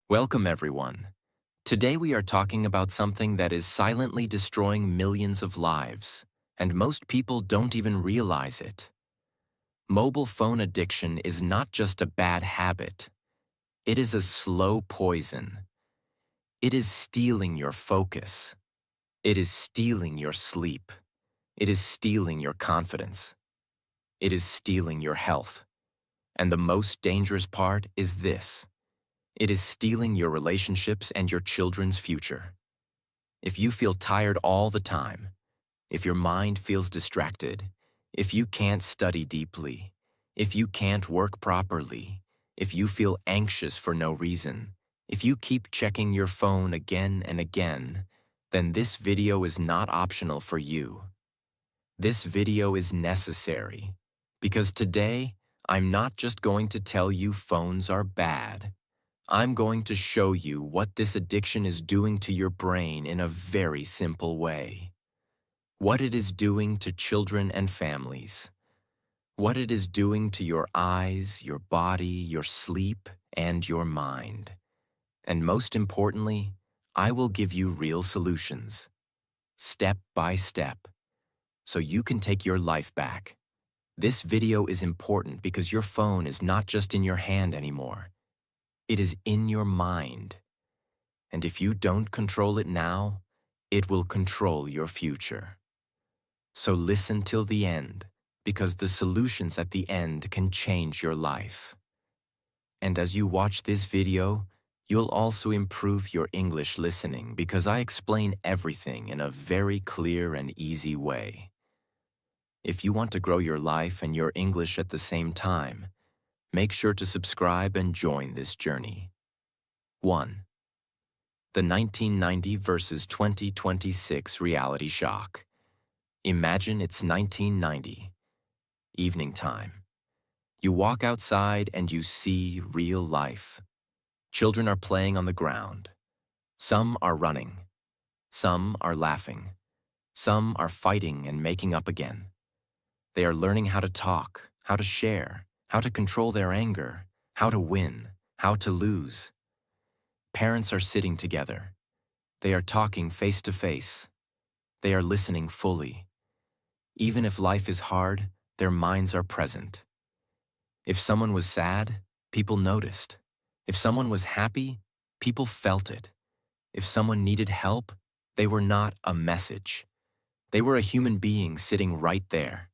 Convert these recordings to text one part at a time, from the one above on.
Welcome, everyone. Today we are talking about something that is silently destroying millions of lives, and most people don't even realize it. Mobile phone addiction is not just a bad habit. It is a slow poison. It is stealing your focus. It is stealing your sleep. It is stealing your confidence. It is stealing your health. And the most dangerous part is this. It is stealing your relationships and your children's future. If you feel tired all the time, if your mind feels distracted, if you can't study deeply, if you can't work properly, if you feel anxious for no reason, if you keep checking your phone again and again, then this video is not optional for you. This video is necessary because today I'm not just going to tell you phones are bad. I'm going to show you what this addiction is doing to your brain in a very simple way. What it is doing to children and families. What it is doing to your eyes, your body, your sleep, and your mind. And most importantly, I will give you real solutions, step by step, so you can take your life back. This video is important because your phone is not just in your hand anymore. It is in your mind. And if you don't control it now, it will control your future. So listen till the end, because the solutions at the end can change your life. And as you watch this video, you'll also improve your English listening because I explain everything in a very clear and easy way. If you want to grow your life and your English at the same time, make sure to subscribe and join this journey. 1. The 1990 versus 2026 reality shock. Imagine it's 1990, evening time. You walk outside and you see real life. Children are playing on the ground. Some are running. Some are laughing. Some are fighting and making up again. They are learning how to talk, how to share, how to control their anger, how to win, how to lose. Parents are sitting together. They are talking face to face. They are listening fully. Even if life is hard, their minds are present. If someone was sad, people noticed. If someone was happy, people felt it. If someone needed help, they were not a message. They were a human being sitting right there.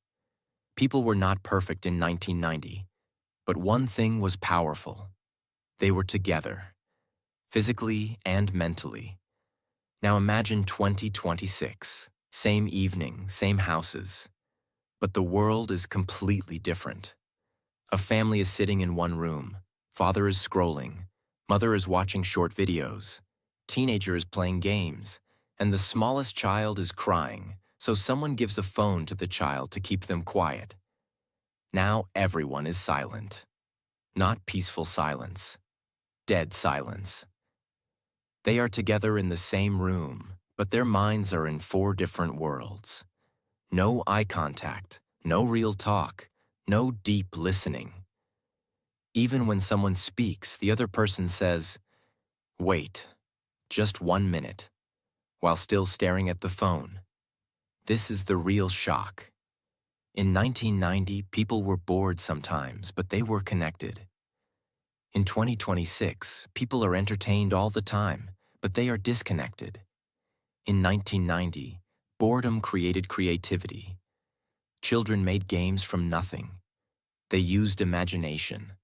People were not perfect in 1990, but one thing was powerful. They were together, physically and mentally. Now imagine 2026, same evening, same houses. But the world is completely different. A family is sitting in one room. Father is scrolling. Mother is watching short videos. Teenager is playing games. And the smallest child is crying, so someone gives a phone to the child to keep them quiet. Now everyone is silent. Not peaceful silence. Dead silence. They are together in the same room, but their minds are in 4 different worlds. No eye contact, no real talk, no deep listening. Even when someone speaks, the other person says, "Wait, just 1 minute," while still staring at the phone. This is the real shock. In 1990, people were bored sometimes, but they were connected. In 2026, people are entertained all the time, but they are disconnected. In 1990, boredom created creativity. Children made games from nothing. They used imagination.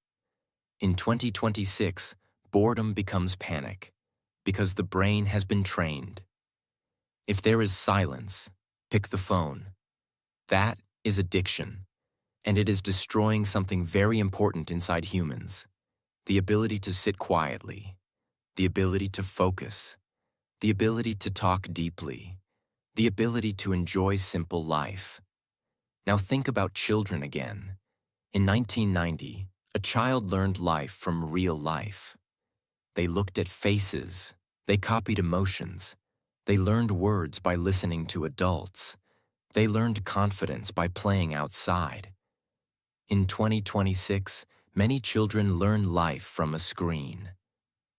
In 2026, boredom becomes panic because the brain has been trained. If there is silence, pick the phone. That is addiction, and it is destroying something very important inside humans. The ability to sit quietly, the ability to focus, the ability to talk deeply, the ability to enjoy simple life. Now think about children again. In 1990, a child learned life from real life. They looked at faces, they copied emotions, they learned words by listening to adults, they learned confidence by playing outside. In 2026, many children learn life from a screen.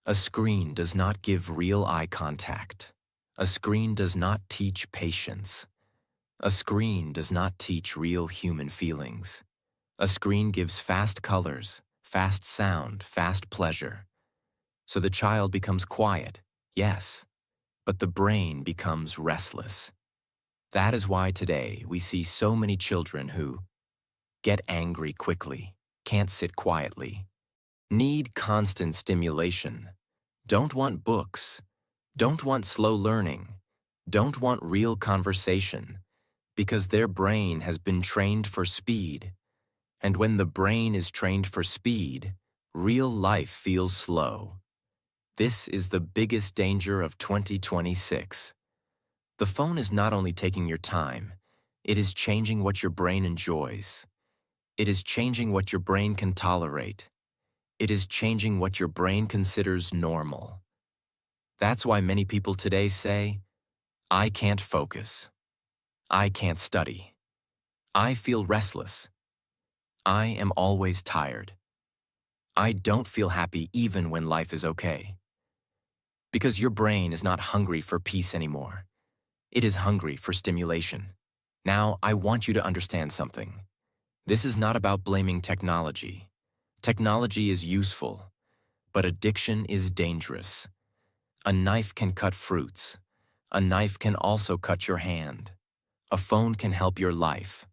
A screen does not give real eye contact. A screen does not teach patience. A screen does not teach real human feelings. A screen gives fast colors, fast sound, fast pleasure. So the child becomes quiet, yes, but the brain becomes restless. That is why today we see so many children who get angry quickly, can't sit quietly, need constant stimulation, don't want books, don't want slow learning, don't want real conversation, because their brain has been trained for speed. And when the brain is trained for speed, real life feels slow. This is the biggest danger of 2026. The phone is not only taking your time, it is changing what your brain enjoys. It is changing what your brain can tolerate. It is changing what your brain considers normal. That's why many people today say, I can't focus. I can't study. I feel restless. I am always tired. I don't feel happy even when life is okay. Because your brain is not hungry for peace anymore. It is hungry for stimulation. Now, I want you to understand something. This is not about blaming technology. Technology is useful, but addiction is dangerous. A knife can cut fruits. A knife can also cut your hand. A phone can help your life.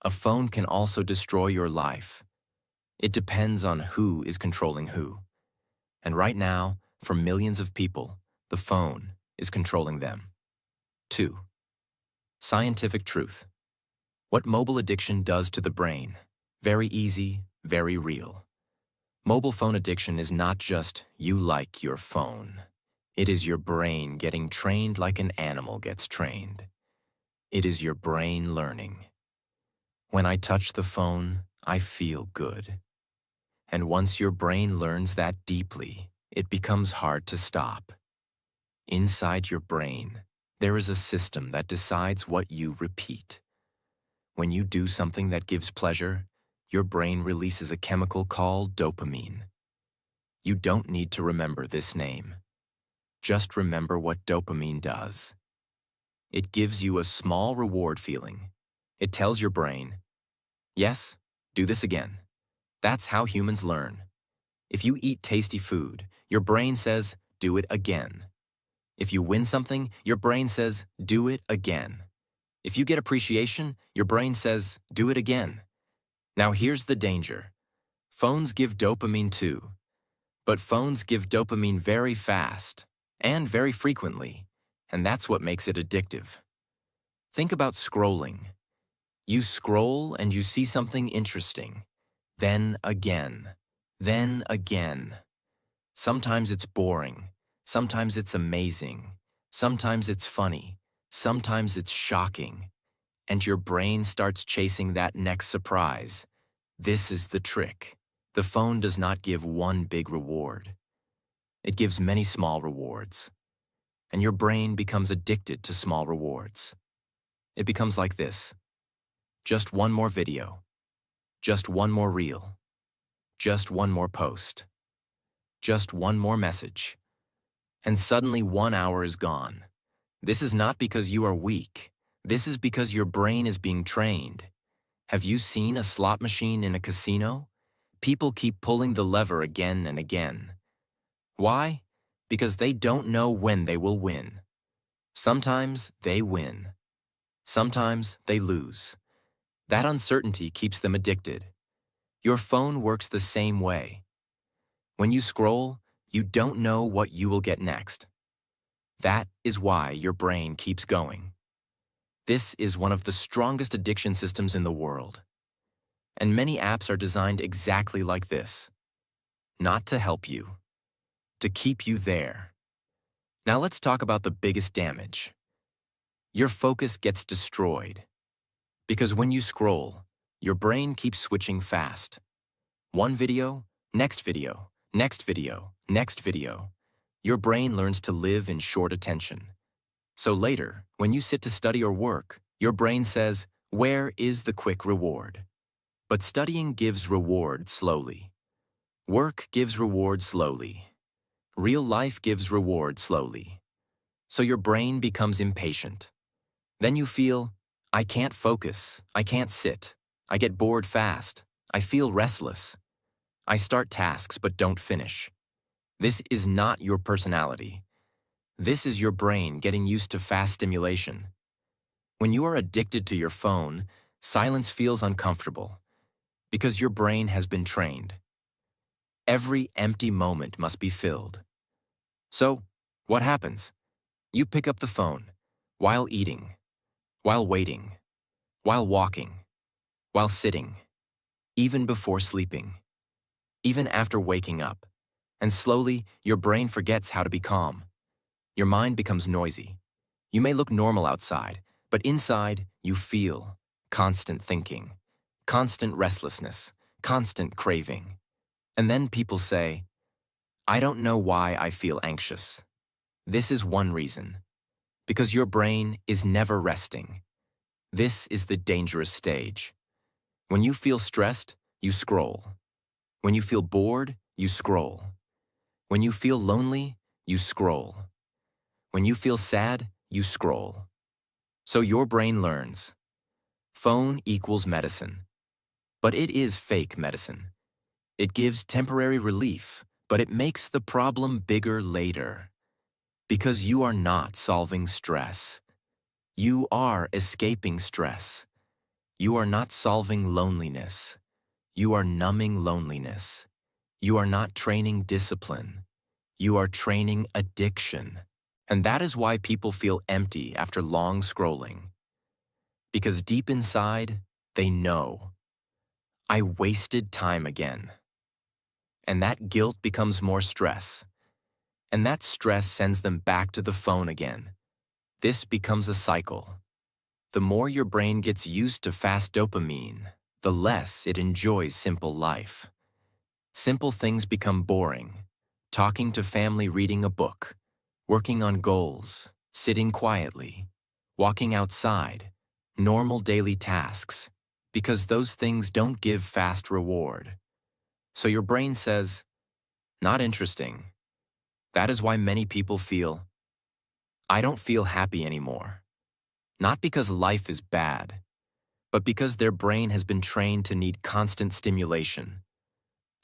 A phone can also destroy your life. It depends on who is controlling who. And right now, for millions of people, the phone is controlling them. 2. Scientific truth. What mobile addiction does to the brain. Very easy, very real. Mobile phone addiction is not just you like your phone. It is your brain getting trained like an animal gets trained. It is your brain learning. When I touch the phone, I feel good. And once your brain learns that deeply, it becomes hard to stop. Inside your brain, there is a system that decides what you repeat. When you do something that gives pleasure, your brain releases a chemical called dopamine. You don't need to remember this name. Just remember what dopamine does. It gives you a small reward feeling. It tells your brain, yes, do this again. That's how humans learn. If you eat tasty food, your brain says, do it again. If you win something, your brain says, do it again. If you get appreciation, your brain says, do it again. Now here's the danger. Phones give dopamine too. But phones give dopamine very fast and very frequently, and that's what makes it addictive. Think about scrolling. You scroll and you see something interesting. Then again. Then again. Sometimes it's boring. Sometimes it's amazing. Sometimes it's funny. Sometimes it's shocking. And your brain starts chasing that next surprise. This is the trick. The phone does not give one big reward. It gives many small rewards. And your brain becomes addicted to small rewards. It becomes like this. Just one more video. Just one more reel. Just one more post. Just one more message. And suddenly 1 hour is gone. This is not because you are weak. This is because your brain is being trained. Have you seen a slot machine in a casino? People keep pulling the lever again and again. Why? Because they don't know when they will win. Sometimes they win. Sometimes they lose. That uncertainty keeps them addicted. Your phone works the same way. When you scroll, you don't know what you will get next. That is why your brain keeps going. This is one of the strongest addiction systems in the world. And many apps are designed exactly like this. Not to help you, to keep you there. Now let's talk about the biggest damage. Your focus gets destroyed. Because when you scroll, your brain keeps switching fast. One video, next video, next video, next video. Your brain learns to live in short attention. So later, when you sit to study or work, your brain says, where is the quick reward? But studying gives reward slowly. Work gives reward slowly. Real life gives reward slowly. So your brain becomes impatient. Then you feel, I can't focus, I can't sit, I get bored fast, I feel restless. I start tasks but don't finish. This is not your personality. This is your brain getting used to fast stimulation. When you are addicted to your phone, silence feels uncomfortable because your brain has been trained. Every empty moment must be filled. So, what happens? You pick up the phone while eating, while waiting, while walking, while sitting, even before sleeping, even after waking up. And slowly, your brain forgets how to be calm. Your mind becomes noisy. You may look normal outside, but inside, you feel constant thinking, constant restlessness, constant craving. And then people say, I don't know why I feel anxious. This is one reason. Because your brain is never resting. This is the dangerous stage. When you feel stressed, you scroll. When you feel bored, you scroll. When you feel lonely, you scroll. When you feel sad, you scroll. So your brain learns. Phone equals medicine. But it is fake medicine. It gives temporary relief, but it makes the problem bigger later. Because you are not solving stress. You are escaping stress. You are not solving loneliness. You are numbing loneliness. You are not training discipline. You are training addiction. And that is why people feel empty after long scrolling. Because deep inside, they know, I wasted time again. And that guilt becomes more stress. And that stress sends them back to the phone again. This becomes a cycle. The more your brain gets used to fast dopamine, the less it enjoys simple life. Simple things become boring. Talking to family, reading a book, working on goals, sitting quietly, walking outside, normal daily tasks, because those things don't give fast reward. So your brain says, not interesting. That is why many people feel, I don't feel happy anymore. Not because life is bad, but because their brain has been trained to need constant stimulation.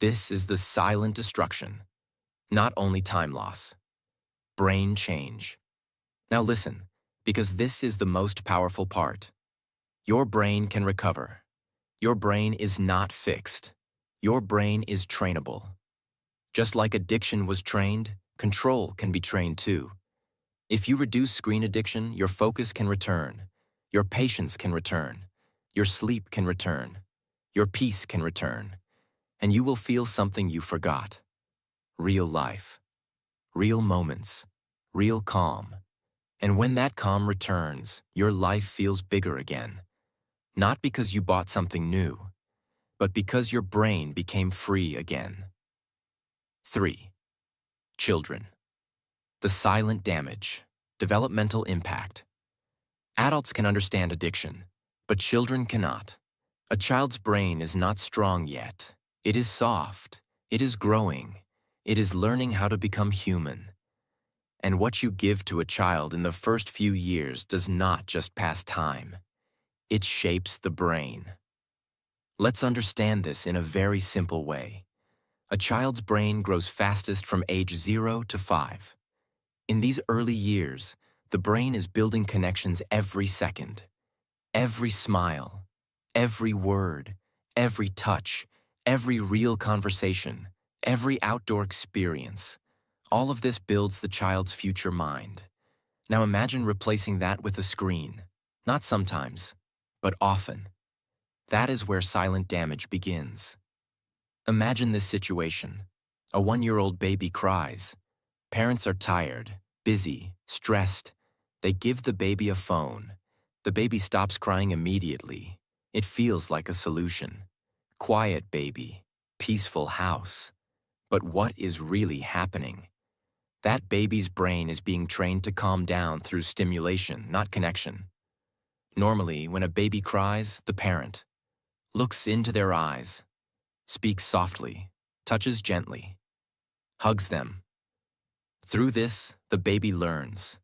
This is the silent destruction, not only time loss, brain change. Now listen, because this is the most powerful part. Your brain can recover. Your brain is not fixed. Your brain is trainable. Just like addiction was trained, control can be trained too. If you reduce screen addiction, your focus can return. Your patience can return. Your sleep can return. Your peace can return. And you will feel something you forgot. Real life. Real moments. Real calm. And when that calm returns, your life feels bigger again. Not because you bought something new, but because your brain became free again. 3. Children. The silent damage. Developmental impact. Adults can understand addiction, but children cannot. A child's brain is not strong yet. It is soft. It is growing. It is learning how to become human. And what you give to a child in the first few years does not just pass time. It shapes the brain. Let's understand this in a very simple way. A child's brain grows fastest from age 0 to 5. In these early years, the brain is building connections every second. Every smile, every word, every touch, every real conversation, every outdoor experience. All of this builds the child's future mind. Now imagine replacing that with a screen. Not sometimes, but often. That is where silent damage begins. Imagine this situation. A 1-year-old baby cries. Parents are tired, busy, stressed. They give the baby a phone. The baby stops crying immediately. It feels like a solution. Quiet baby, peaceful house. But what is really happening? That baby's brain is being trained to calm down through stimulation, not connection. Normally, when a baby cries, the parent looks into their eyes, speaks softly, touches gently, hugs them, Through this, the baby learns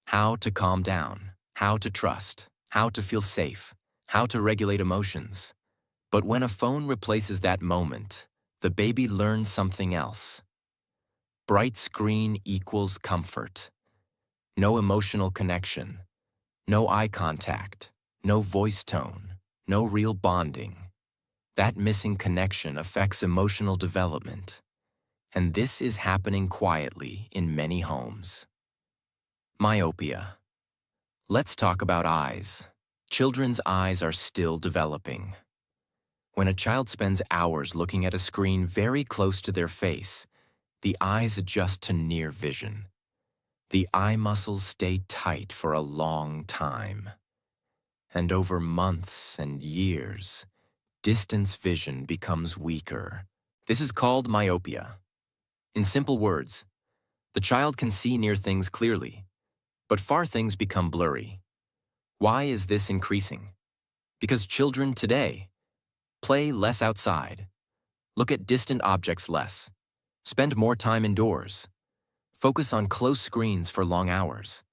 how to calm down, how to trust, how to feel safe, how to regulate emotions. But when a phone replaces that moment, the baby learns something else. Bright screen equals comfort. No emotional connection, no eye contact, no voice tone, no real bonding. That missing connection affects emotional development. And this is happening quietly in many homes. Myopia. Let's talk about eyes. Children's eyes are still developing. When a child spends hours looking at a screen very close to their face, the eyes adjust to near vision. The eye muscles stay tight for a long time. And over months and years, distance vision becomes weaker. This is called myopia. In simple words, the child can see near things clearly, but far things become blurry. Why is this increasing? Because children today play less outside, look at distant objects less, spend more time indoors, focus on close screens for long hours.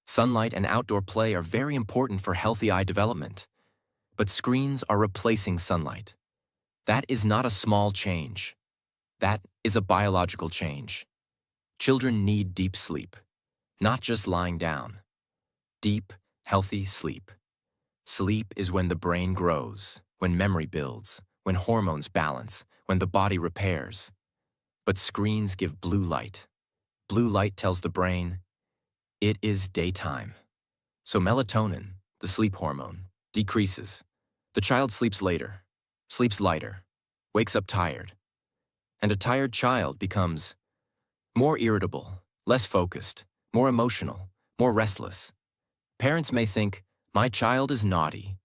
Sunlight and outdoor play are very important for healthy eye development, but screens are replacing sunlight. That is not a small change. That is a biological change. Children need deep sleep, not just lying down. Deep, healthy sleep. Sleep is when the brain grows, when memory builds, when hormones balance, when the body repairs. But screens give blue light. Blue light tells the brain, it is daytime. So melatonin, the sleep hormone, decreases. The child sleeps later, sleeps lighter, wakes up tired. And a tired child becomes more irritable, less focused, more emotional, more restless. Parents may think, my child is naughty.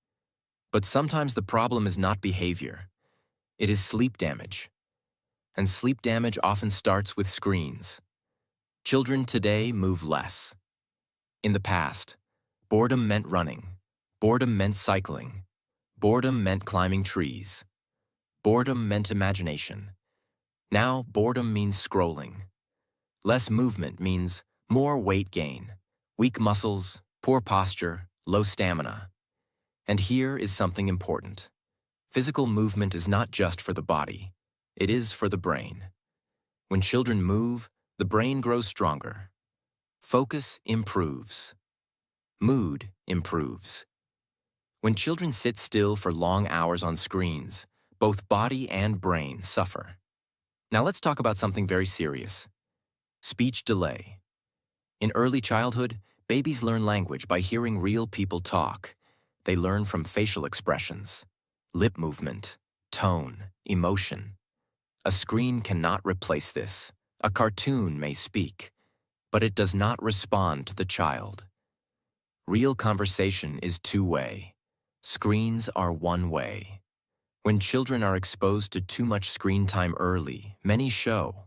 But sometimes the problem is not behavior. It is sleep damage. And sleep damage often starts with screens. Children today move less. In the past, boredom meant running. Boredom meant cycling. Boredom meant climbing trees. Boredom meant imagination. Now, boredom means scrolling. Less movement means more weight gain, weak muscles, poor posture, low stamina. And here is something important. Physical movement is not just for the body. It is for the brain. When children move, the brain grows stronger. Focus improves. Mood improves. When children sit still for long hours on screens, both body and brain suffer. Now let's talk about something very serious. Speech delay. In early childhood, babies learn language by hearing real people talk. They learn from facial expressions, lip movement, tone, emotion. A screen cannot replace this. A cartoon may speak, but it does not respond to the child. Real conversation is two-way. Screens are one-way. When children are exposed to too much screen time early, many show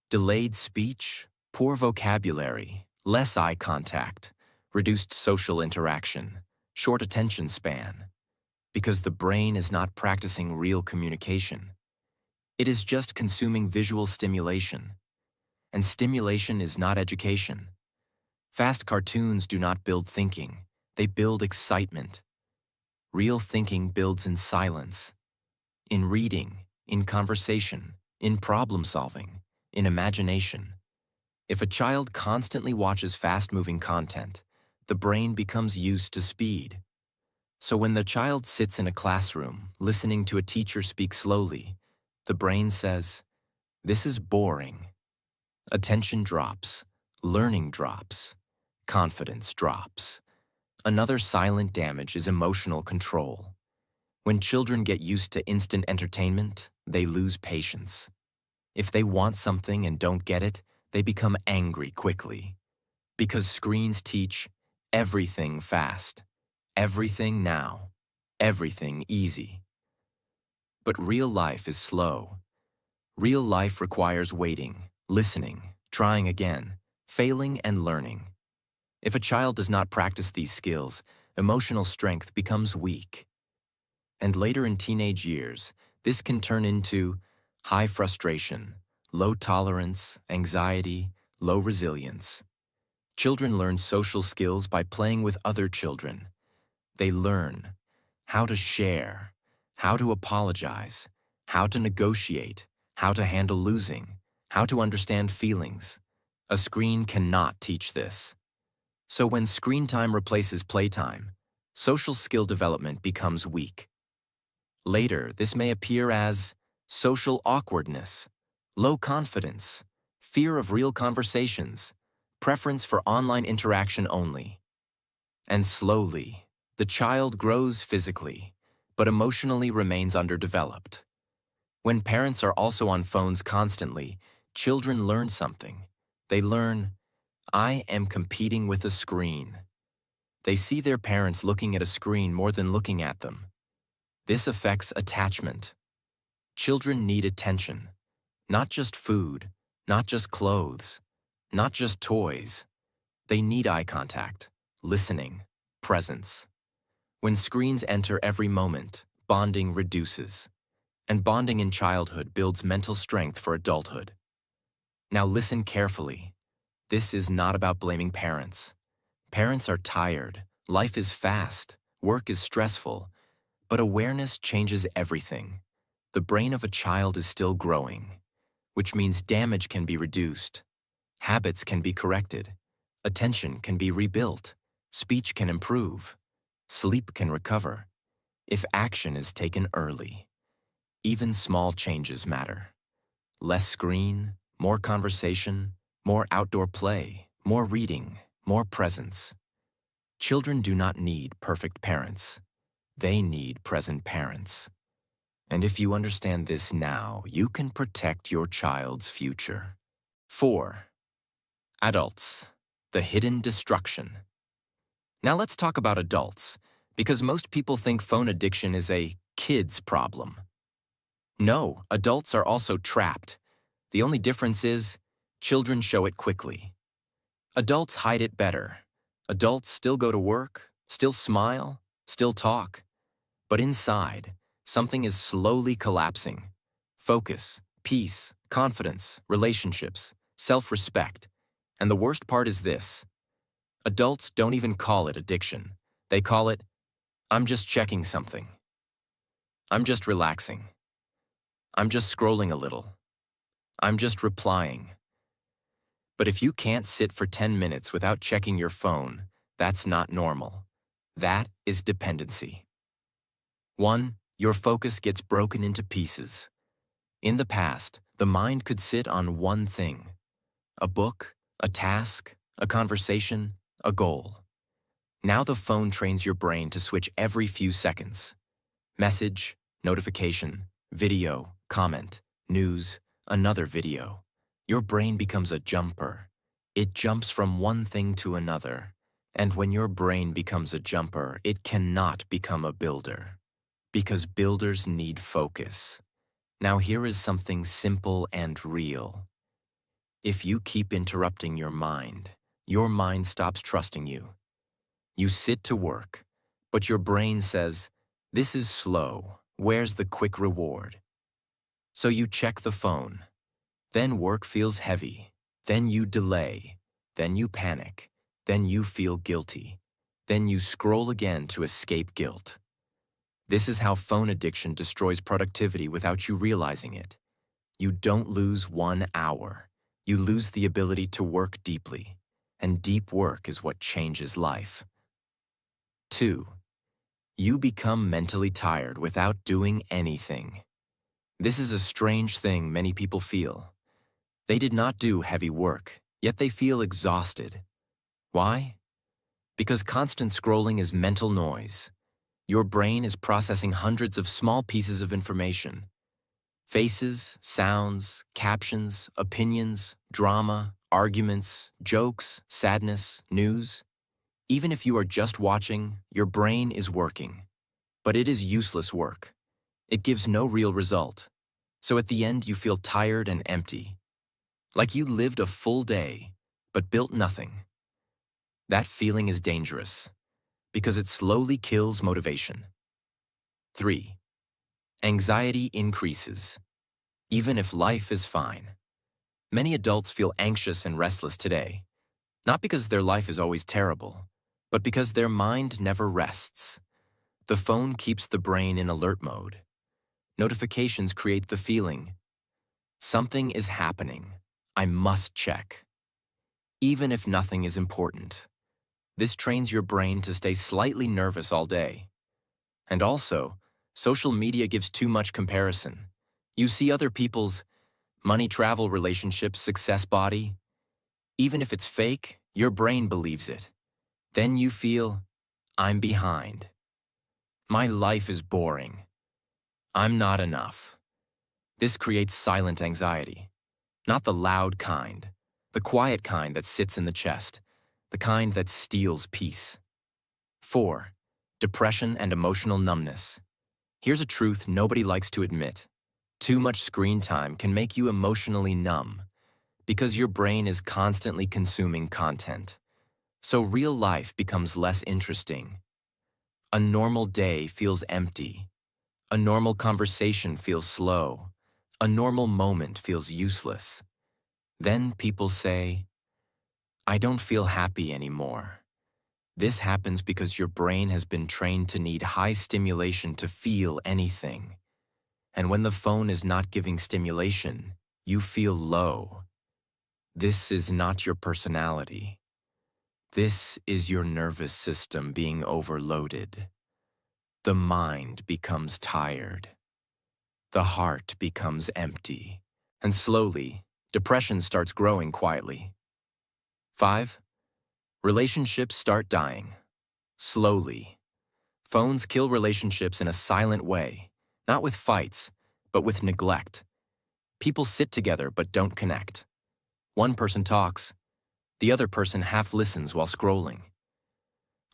delayed speech, poor vocabulary, less eye contact, reduced social interaction, short attention span, because the brain is not practicing real communication. It is just consuming visual stimulation. And stimulation is not education. Fast cartoons do not build thinking. They build excitement. Real thinking builds in silence, in reading, in conversation, in problem solving, in imagination. If a child constantly watches fast-moving content, the brain becomes used to speed. So when the child sits in a classroom, listening to a teacher speak slowly, the brain says, "This is boring." Attention drops, learning drops, confidence drops. Another silent damage is emotional control. When children get used to instant entertainment, they lose patience. If they want something and don't get it, they become angry quickly. Because screens teach everything fast, everything now, everything easy. But real life is slow. Real life requires waiting, listening, trying again, failing and learning. If a child does not practice these skills, emotional strength becomes weak. And later in teenage years, this can turn into high frustration, low tolerance, anxiety, Low resilience. Children learn social skills by playing with other children. They learn how to share, how to apologize, how to negotiate, how to handle losing, how to understand feelings. A screen cannot teach this. So when screen time replaces playtime, social skill development becomes weak. Later, this may appear as social awkwardness, low confidence, fear of real conversations, preference for online interaction only. And slowly, the child grows physically, but emotionally remains underdeveloped. When parents are also on phones constantly, children learn something. They learn, I am competing with a screen. They see their parents looking at a screen more than looking at them. This affects attachment. Children need attention, not just food, not just clothes, not just toys. They need eye contact, listening, presence. When screens enter every moment, bonding reduces. And bonding in childhood builds mental strength for adulthood. Now listen carefully. This is not about blaming parents. Parents are tired, life is fast, work is stressful, but awareness changes everything. The brain of a child is still growing, which means damage can be reduced, habits can be corrected, attention can be rebuilt, speech can improve, sleep can recover, if action is taken early. Even small changes matter. Less screen, more conversation, more outdoor play, more reading, more presence. Children do not need perfect parents. They need present parents. And if you understand this now, you can protect your child's future. 4. Adults, the hidden destruction. Now let's talk about adults, because most people think phone addiction is a kid's problem. No, adults are also trapped. The only difference is, children show it quickly. Adults hide it better. Adults still go to work, still smile, still talk. But inside, something is slowly collapsing. Focus, peace, confidence, relationships, self-respect. And the worst part is this. Adults don't even call it addiction. They call it, I'm just checking something. I'm just relaxing. I'm just scrolling a little. I'm just replying. But if you can't sit for 10 minutes without checking your phone, that's not normal. That is dependency. 1. Your focus gets broken into pieces. In the past, the mind could sit on one thing. A book, a task, a conversation, a goal. Now the phone trains your brain to switch every few seconds. Message, notification, video, comment, news, another video. Your brain becomes a jumper. It jumps from one thing to another. And when your brain becomes a jumper, it cannot become a builder. Because builders need focus. Now here is something simple and real. If you keep interrupting your mind stops trusting you. You sit to work, but your brain says, this is slow, where's the quick reward? So you check the phone. Then work feels heavy. Then you delay. Then you panic. Then you feel guilty. Then you scroll again to escape guilt. This is how phone addiction destroys productivity without you realizing it. You don't lose 1 hour. You lose the ability to work deeply. And deep work is what changes life. 2. You become mentally tired without doing anything. This is a strange thing many people feel. They did not do heavy work, yet they feel exhausted. Why? Because constant scrolling is mental noise. Your brain is processing hundreds of small pieces of information. Faces, sounds, captions, opinions, drama, arguments, jokes, sadness, news. Even if you are just watching, your brain is working. But it is useless work. It gives no real result. So at the end, you feel tired and empty. Like you lived a full day, but built nothing. That feeling is dangerous, because it slowly kills motivation. 3. Anxiety increases, even if life is fine. Many adults feel anxious and restless today, not because their life is always terrible, but because their mind never rests. The phone keeps the brain in alert mode. Notifications create the feeling, something is happening. I must check. Even if nothing is important. This trains your brain to stay slightly nervous all day. And also, social media gives too much comparison. You see other people's money, travel, relationships, success, body. Even if it's fake, your brain believes it. Then you feel, I'm behind. My life is boring. I'm not enough. This creates silent anxiety. Not the loud kind, the quiet kind that sits in the chest, the kind that steals peace. 4. Depression and emotional numbness. Here's a truth nobody likes to admit. Too much screen time can make you emotionally numb because your brain is constantly consuming content. So real life becomes less interesting. A normal day feels empty. A normal conversation feels slow. A normal moment feels useless. Then people say, I don't feel happy anymore. This happens because your brain has been trained to need high stimulation to feel anything. And when the phone is not giving stimulation, you feel low. This is not your personality. This is your nervous system being overloaded. The mind becomes tired. The heart becomes empty. And slowly, depression starts growing quietly. 5. Relationships start dying. Slowly. Phones kill relationships in a silent way, not with fights, but with neglect. People sit together but don't connect. One person talks, the other person half listens while scrolling.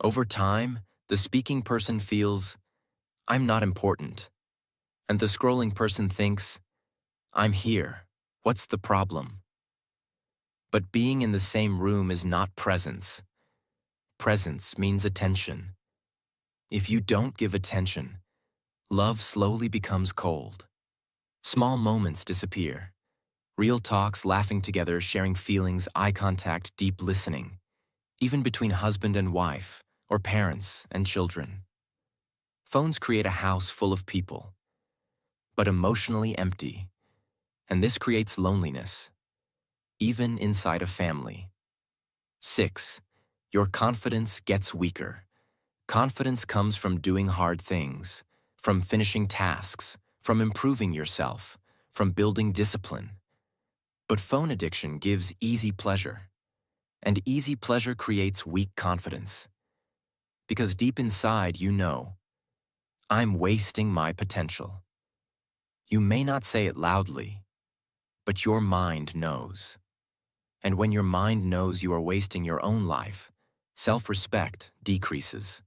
Over time, the speaking person feels, I'm not important. And the scrolling person thinks, I'm here. What's the problem? But being in the same room is not presence. Presence means attention. If you don't give attention, love slowly becomes cold. Small moments disappear. Real talks, laughing together, sharing feelings, eye contact, deep listening, even between husband and wife, or parents and children. Phones create a house full of people, but emotionally empty, and this creates loneliness, even inside a family. 6. Your confidence gets weaker. Confidence comes from doing hard things, from finishing tasks, from improving yourself, from building discipline. But phone addiction gives easy pleasure, and easy pleasure creates weak confidence. Because deep inside you know, I'm wasting my potential. You may not say it loudly, but your mind knows. And when your mind knows you are wasting your own life, self-respect decreases.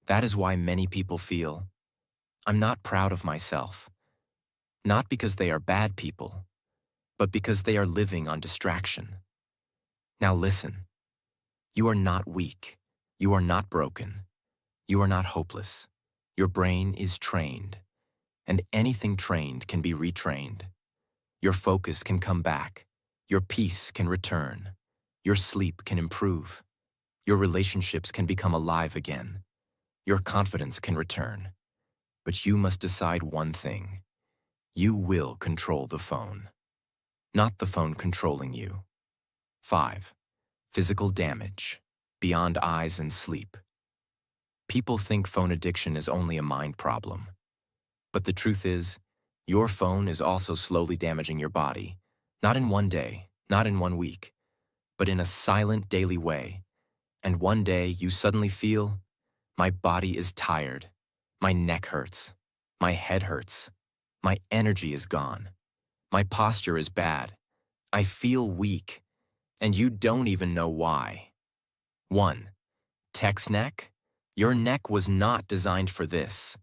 That is why many people feel, I'm not proud of myself. Not because they are bad people, but because they are living on distraction. Now listen, you are not weak. You are not broken. You are not hopeless. Your brain is trained, and anything trained can be retrained. Your focus can come back. Your peace can return. Your sleep can improve. Your relationships can become alive again. Your confidence can return. But you must decide one thing. You will control the phone, not the phone controlling you. 5. Physical damage, beyond eyes and sleep. People think phone addiction is only a mind problem. But the truth is, your phone is also slowly damaging your body, not in one day, not in 1 week, but in a silent daily way. And one day you suddenly feel, my body is tired, my neck hurts, my head hurts, my energy is gone, my posture is bad, I feel weak, and you don't even know why. 1. Text neck? Your neck was not designed for this.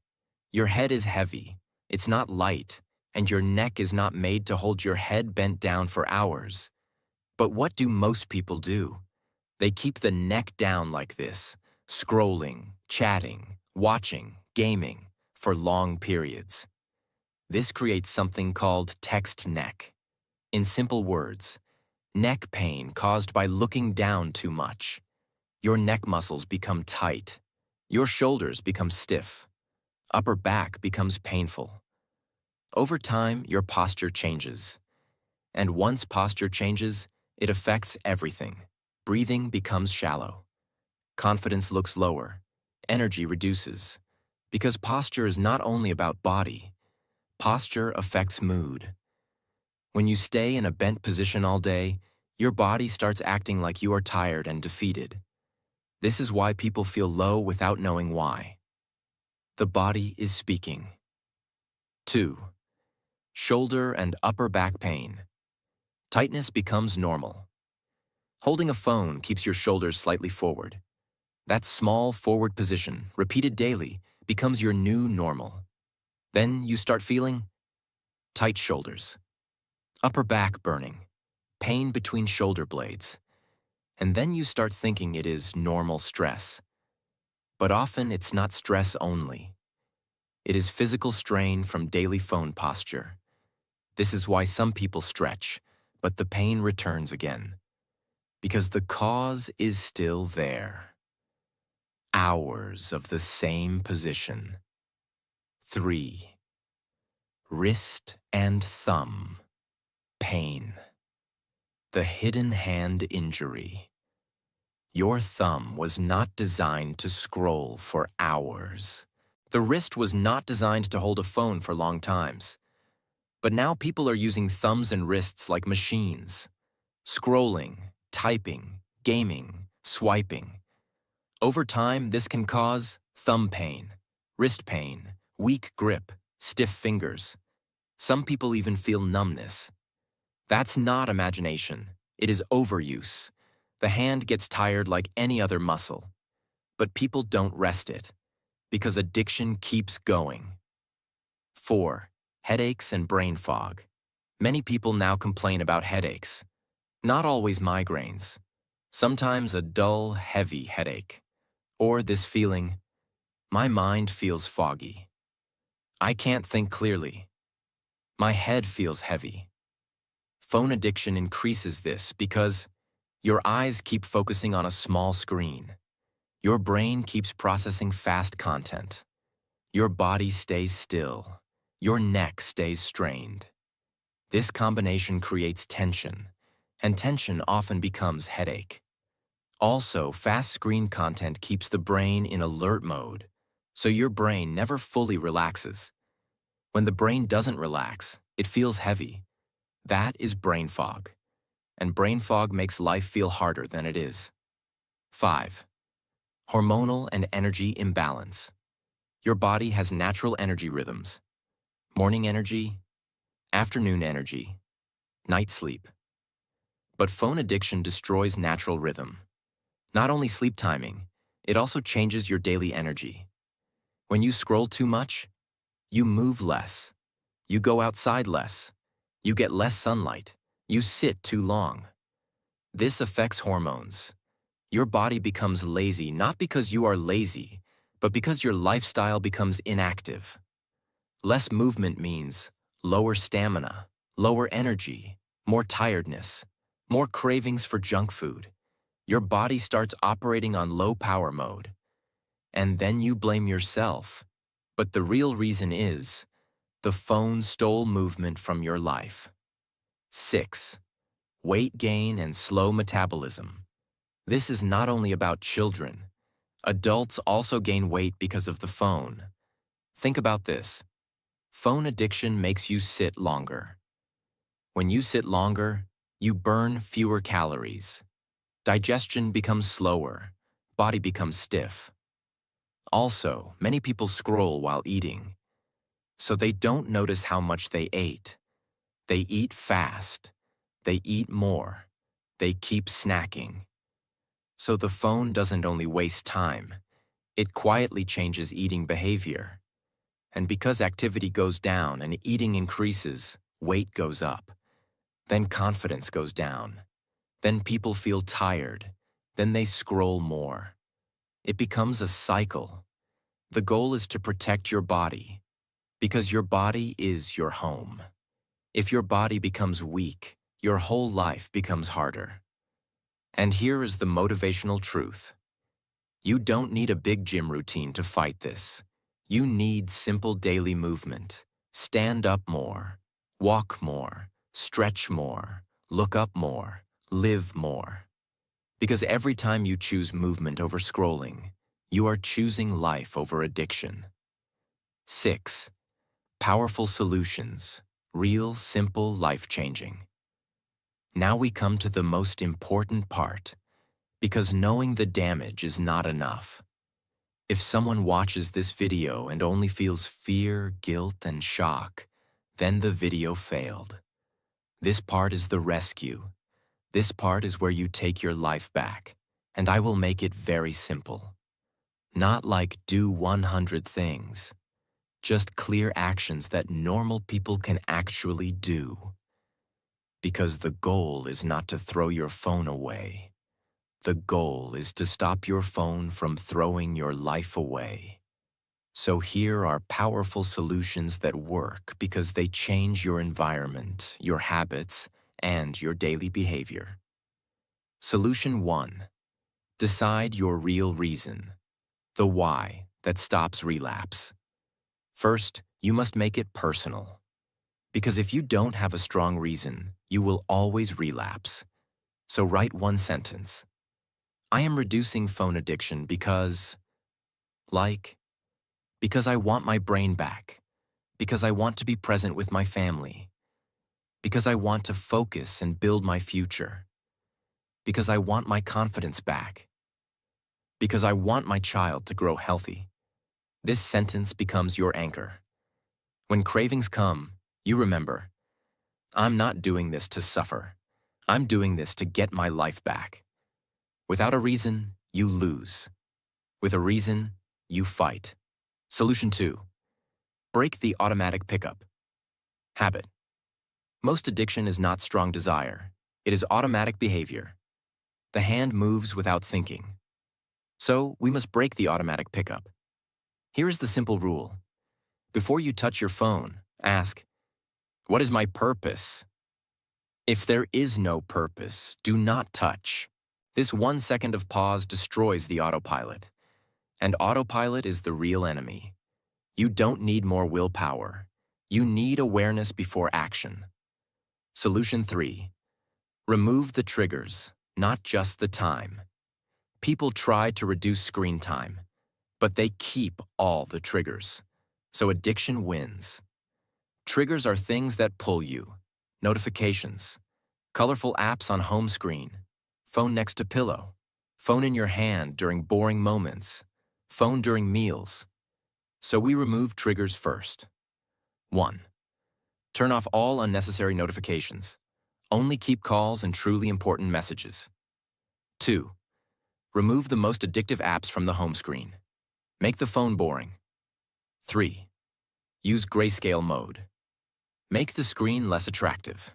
Your head is heavy, it's not light, and your neck is not made to hold your head bent down for hours. But what do most people do? They keep the neck down like this, scrolling, chatting, watching, gaming, for long periods. This creates something called text neck. In simple words, neck pain caused by looking down too much. Your neck muscles become tight. Your shoulders become stiff. Upper back becomes painful. Over time, your posture changes. And once posture changes, it affects everything. Breathing becomes shallow. Confidence looks lower. Energy reduces. Because posture is not only about body. Posture affects mood. When you stay in a bent position all day, your body starts acting like you are tired and defeated. This is why people feel low without knowing why. The body is speaking. 2. Shoulder and upper back pain. Tightness becomes normal. Holding a phone keeps your shoulders slightly forward. That small forward position, repeated daily, becomes your new normal. Then you start feeling tight shoulders, upper back burning, pain between shoulder blades. And then you start thinking it is normal stress. But often it's not stress only. It is physical strain from daily phone posture. This is why some people stretch, but the pain returns again. Because the cause is still there. Hours of the same position. 3. Wrist and thumb. Pain. The hidden hand injury. Your thumb was not designed to scroll for hours. The wrist was not designed to hold a phone for long times. But now people are using thumbs and wrists like machines. Scrolling, typing, gaming, swiping. Over time, this can cause thumb pain, wrist pain, weak grip, stiff fingers. Some people even feel numbness. That's not imagination. It is overuse. The hand gets tired like any other muscle. But people don't rest it, because addiction keeps going. 4. Headaches and brain fog. Many people now complain about headaches. Not always migraines. Sometimes a dull, heavy headache. Or this feeling, my mind feels foggy. I can't think clearly. My head feels heavy. Phone addiction increases this because your eyes keep focusing on a small screen. Your brain keeps processing fast content. Your body stays still. Your neck stays strained. This combination creates tension, and tension often becomes headache. Also, fast screen content keeps the brain in alert mode, so your brain never fully relaxes. When the brain doesn't relax, it feels heavy. That is brain fog, and brain fog makes life feel harder than it is. 5. Hormonal and energy imbalance. Your body has natural energy rhythms. Morning energy, afternoon energy, night sleep. But phone addiction destroys natural rhythm. Not only sleep timing, it also changes your daily energy. When you scroll too much, you move less. You go outside less. You get less sunlight. You sit too long. This affects hormones. Your body becomes lazy not because you are lazy, but because your lifestyle becomes inactive. Less movement means lower stamina, lower energy, more tiredness, more cravings for junk food. Your body starts operating on low power mode. And then you blame yourself. But the real reason is, the phone stole movement from your life. 6. Weight gain and slow metabolism. This is not only about children. Adults also gain weight because of the phone. Think about this. Phone addiction makes you sit longer. When you sit longer, you burn fewer calories. Digestion becomes slower. Body becomes stiff. Also, many people scroll while eating. So they don't notice how much they ate. They eat fast. They eat more. They keep snacking. So the phone doesn't only waste time. It quietly changes eating behavior. And because activity goes down and eating increases, weight goes up. Then confidence goes down. Then people feel tired. Then they scroll more. It becomes a cycle. The goal is to protect your body, because your body is your home. If your body becomes weak, your whole life becomes harder. And here is the motivational truth. You don't need a big gym routine to fight this. You need simple daily movement. Stand up more, walk more, stretch more, look up more, live more. Because every time you choose movement over scrolling, you are choosing life over addiction. 6. Powerful solutions. Real, simple, life-changing. Now we come to the most important part, because knowing the damage is not enough. If someone watches this video and only feels fear, guilt, and shock, then the video failed. This part is the rescue. This part is where you take your life back, and I will make it very simple. Not like do 100 things, just clear actions that normal people can actually do. Because the goal is not to throw your phone away. The goal is to stop your phone from throwing your life away. So here are powerful solutions that work because they change your environment, your habits, and your daily behavior. Solution 1. Decide your real reason, the why that stops relapse. First, you must make it personal. Because if you don't have a strong reason, you will always relapse. So write one sentence. I am reducing phone addiction because I want my brain back, because I want to be present with my family, because I want to focus and build my future, because I want my confidence back, because I want my child to grow healthy. This sentence becomes your anchor. When cravings come, you remember, I'm not doing this to suffer. I'm doing this to get my life back. Without a reason, you lose. With a reason, you fight. Solution 2. Break the automatic pickup. Habit. Most addiction is not strong desire. It is automatic behavior. The hand moves without thinking. So, we must break the automatic pickup. Here is the simple rule. Before you touch your phone, ask, what is my purpose? If there is no purpose, do not touch. This 1 second of pause destroys the autopilot. And autopilot is the real enemy. You don't need more willpower. You need awareness before action. Solution 3. Remove the triggers, not just the time. People try to reduce screen time, but they keep all the triggers. So addiction wins. Triggers are things that pull you. Notifications, colorful apps on home screen, phone next to pillow, phone in your hand during boring moments, phone during meals. So we remove triggers first. 1. Turn off all unnecessary notifications. Only keep calls and truly important messages. 2. Remove the most addictive apps from the home screen. Make the phone boring. 3. Use grayscale mode. Make the screen less attractive.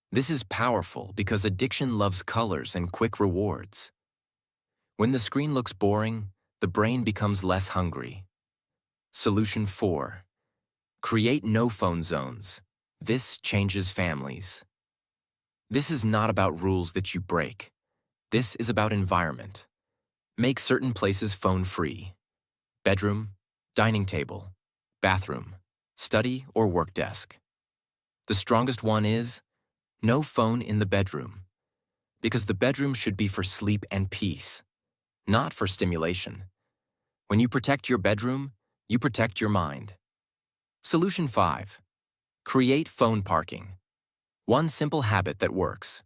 This is powerful because addiction loves colors and quick rewards. When the screen looks boring, the brain becomes less hungry. Solution 4. Create no-phone zones. This changes families. This is not about rules that you break. This is about environment. Make certain places phone-free. Bedroom, dining table, bathroom, study or work desk. The strongest one is no phone in the bedroom, because the bedroom should be for sleep and peace, not for stimulation. When you protect your bedroom, you protect your mind. Solution 5. Create phone parking. One simple habit that works.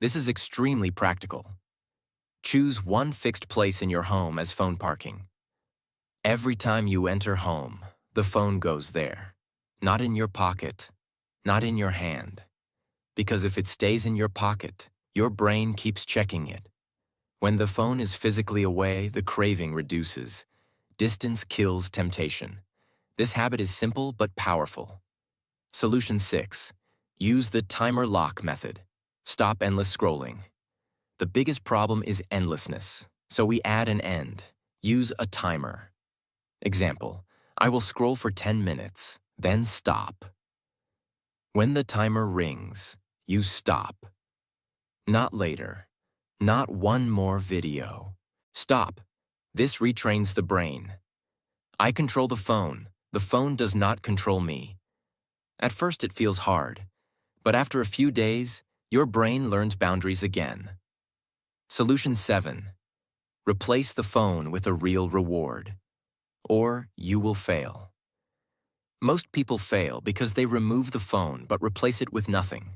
This is extremely practical. Choose one fixed place in your home as phone parking. Every time you enter home, the phone goes there. Not in your pocket, not in your hand. Because if it stays in your pocket, your brain keeps checking it. When the phone is physically away, the craving reduces. Distance kills temptation. This habit is simple but powerful. Solution 6. Use the timer lock method. Stop endless scrolling. The biggest problem is endlessness, so we add an end. Use a timer. Example, I will scroll for 10 minutes, then stop. When the timer rings, You stop. Not later. Not one more video. Stop. This retrains the brain. I control the phone does not control me. At first it feels hard, but after a few days, your brain learns boundaries again. Solution 7. Replace the phone with a real reward, or you will fail. Most people fail because they remove the phone but replace it with nothing.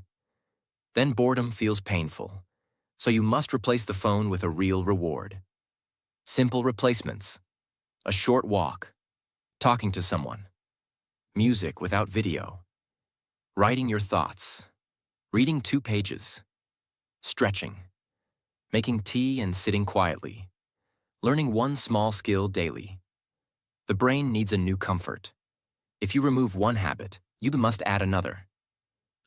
Then boredom feels painful, so you must replace the phone with a real reward. Simple replacements: a short walk, talking to someone, music without video, writing your thoughts, reading 2 pages, stretching, making tea and sitting quietly, learning one small skill daily. The brain needs a new comfort. If you remove one habit, you must add another.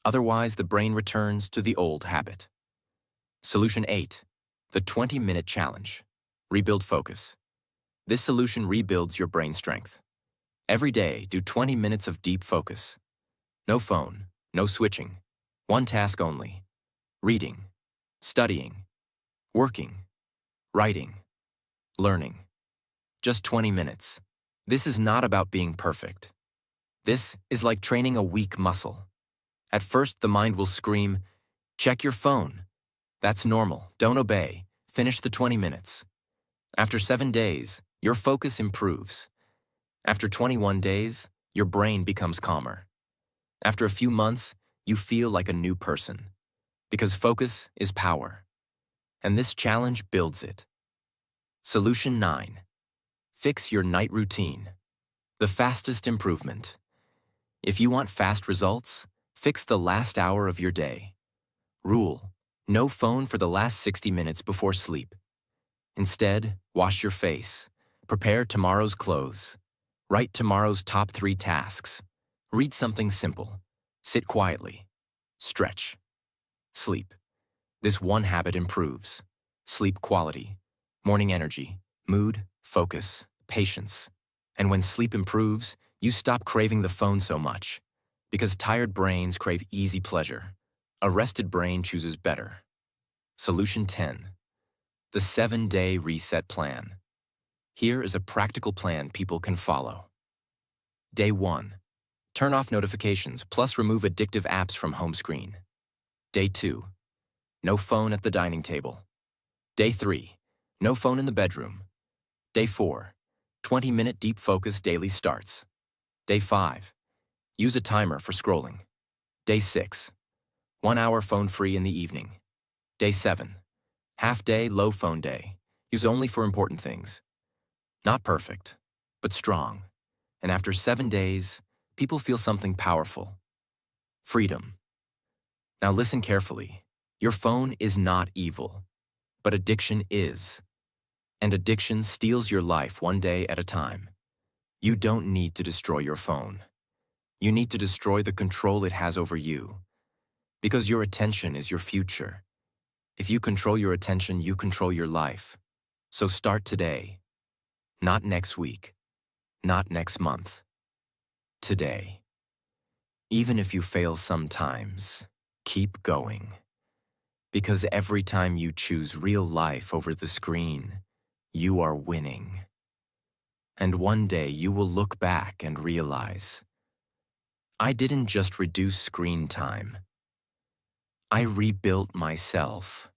Otherwise, the brain returns to the old habit. Solution 8. The 20-minute challenge. Rebuild focus. This solution rebuilds your brain strength. Every day, do 20 minutes of deep focus. No phone, no switching. One task only. Reading, studying, working, writing, learning. Just 20 minutes. This is not about being perfect. This is like training a weak muscle. At first, the mind will scream, "Check your phone." That's normal. Don't obey. Finish the 20 minutes. After 7 days, your focus improves. After 21 days, your brain becomes calmer. After a few months, you feel like a new person. Because focus is power. And this challenge builds it. Solution 9. Fix your night routine. The fastest improvement. If you want fast results, fix the last hour of your day. Rule: no phone for the last 60 minutes before sleep. Instead, wash your face. Prepare tomorrow's clothes. Write tomorrow's top 3 tasks. Read something simple. Sit quietly. Stretch. Sleep. This one habit improves sleep quality, morning energy, mood, focus, patience. And when sleep improves, you stop craving the phone so much. Because tired brains crave easy pleasure. A rested brain chooses better. Solution 10. The 7-day reset plan. Here is a practical plan people can follow. Day 1. Turn off notifications plus remove addictive apps from home screen. Day 2. No phone at the dining table. Day 3. No phone in the bedroom. Day 4. 20-minute deep focus daily starts. Day 5. Use a timer for scrolling. Day 6. 1 hour phone-free in the evening. Day 7. Half-day low phone day. Use only for important things. Not perfect, but strong. And after 7 days, people feel something powerful. Freedom. Now listen carefully. Your phone is not evil, but addiction is. And addiction steals your life one day at a time. You don't need to destroy your phone. You need to destroy the control it has over you. Because your attention is your future. If you control your attention, you control your life. So start today. Not next week. Not next month. Today. Even if you fail sometimes, keep going. Because every time you choose real life over the screen, you are winning. And one day you will look back and realize, I didn't just reduce screen time. I rebuilt myself.